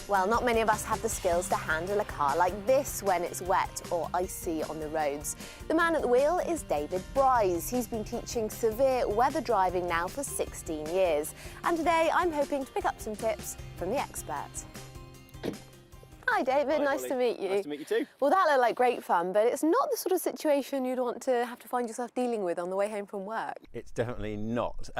Well, not many of us have the skills to handle a car like this when it's wet or icy on the roads. The man at the wheel is David Bryce. He's been teaching severe weather driving now for 16 years. And today I'm hoping to pick up some tips from the expert. Hi David, Hi, nice Holly. to meet you. Nice to meet you too. Well, that looked like great fun, but it's not the sort of situation you'd want to have to find yourself dealing with on the way home from work. It's definitely not.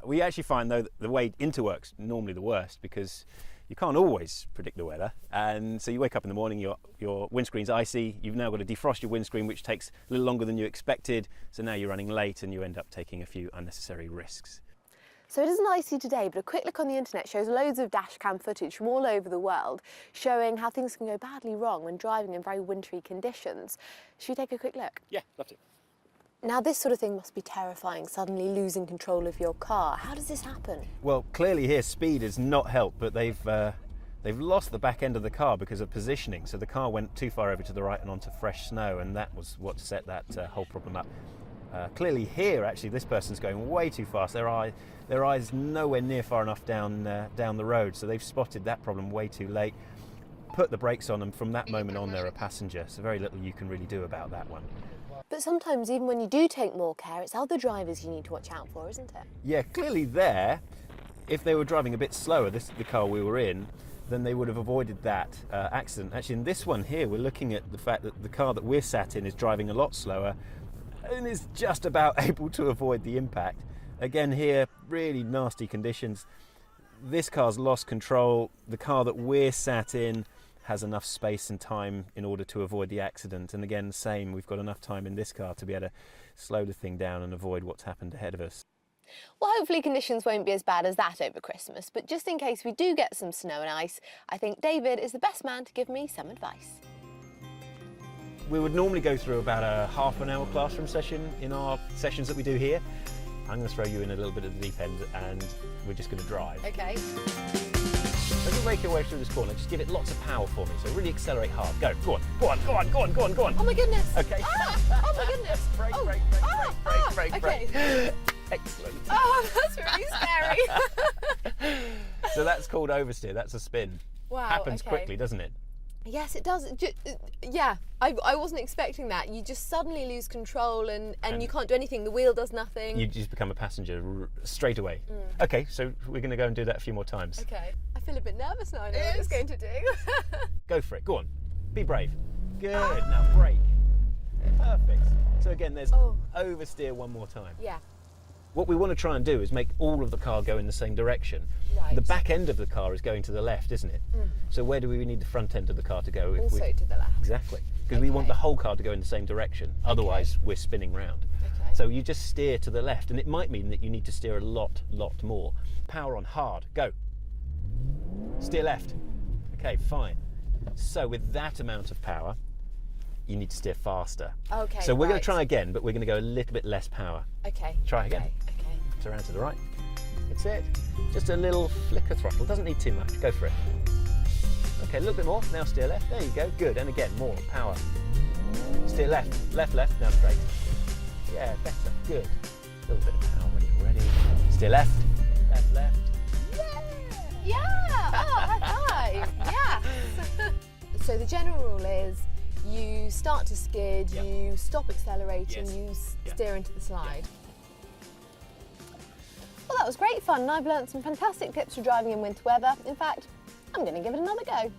We actually find though that the way into work's normally the worst because you can't always predict the weather, and so you wake up in the morning, your windscreen's icy, you've now got to defrost your windscreen, which takes a little longer than you expected, so now you're running late and you end up taking a few unnecessary risks. So it isn't icy today, but a quick look on the internet shows loads of dash cam footage from all over the world showing how things can go badly wrong when driving in very wintry conditions. Should we take a quick look? Yeah, love to. Now this sort of thing must be terrifying, suddenly losing control of your car. How does this happen? Well, clearly here speed has not helped, but they've lost the back end of the car because of positioning, so the car went too far over to the right and onto fresh snow, and that was what set that whole problem up. Clearly here, actually, this person's going way too fast. Their eye's nowhere near far enough down the road, so they've spotted that problem way too late. Put the brakes on, and from that moment on, they're a passenger. So very little you can really do about that one. But sometimes, even when you do take more care, it's other drivers you need to watch out for, isn't it? Yeah, clearly there, if they were driving a bit slower, this is the car we were in, then they would have avoided that accident. Actually, in this one here, we're looking at the fact that the car that we're sat in is driving a lot slower and is just about able to avoid the impact. Again here, really nasty conditions. This car's lost control. The car that we're sat in has enough space and time in order to avoid the accident. And again, same, we've got enough time in this car to be able to slow the thing down and avoid what's happened ahead of us. Well, hopefully conditions won't be as bad as that over Christmas, but just in case we do get some snow and ice, I think David is the best man to give me some advice. We would normally go through about a half an hour classroom session in our sessions that we do here. I'm going to throw you in a little bit of the deep end and we're just going to drive. Okay. As you rake your way through this corner, just give it lots of power for me, so really accelerate hard. Go, go on, go on, go on, go on, go on, go on. Oh my goodness. Okay. Ah, oh my goodness. Brake, Oh, brake, brake, brake, brake, brake, okay. brake. Excellent. Oh, that's really scary. So that's called oversteer, that's a spin. Wow, Happens okay. quickly, doesn't it? Yes, it does. Yeah, I wasn't expecting that. You just suddenly lose control and you can't do anything. The wheel does nothing. You just become a passenger straight away. Okay, so we're going to go and do that a few more times. Okay. I feel a bit nervous now. I know what it's going to do. Go for it, go on. Be brave. Good, now brake. Perfect. So again, there's oversteer one more time. Yeah. What we want to try and do is make all of the car go in the same direction. Right. The back end of the car is going to the left, isn't it? So where do we need the front end of the car to go? Also to the left. Exactly, because we want the whole car to go in the same direction, otherwise we're spinning round. Okay. So you just steer to the left, and it might mean that you need to steer a lot more. Power on, hard, go. Steer left. Okay, fine. So with that amount of power, you need to steer faster. Okay. So we're going to try again, but we're going to go a little bit less power. Okay. Try again. Okay. Turn around to the right. That's it. Just a little flicker throttle. Doesn't need too much. Go for it. Okay, a little bit more. Now steer left. There you go. Good. And again, more power. Steer left. Left, left. Now straight. Yeah, better. Good. A little bit of power when you're ready. Steer left. Left, left. Yeah. Oh, high five. Yes. So the general rule is you start to skid, you stop accelerating, you steer into the slide. Well, that was great fun, and I've learnt some fantastic tips for driving in winter weather. In fact, I'm going to give it another go.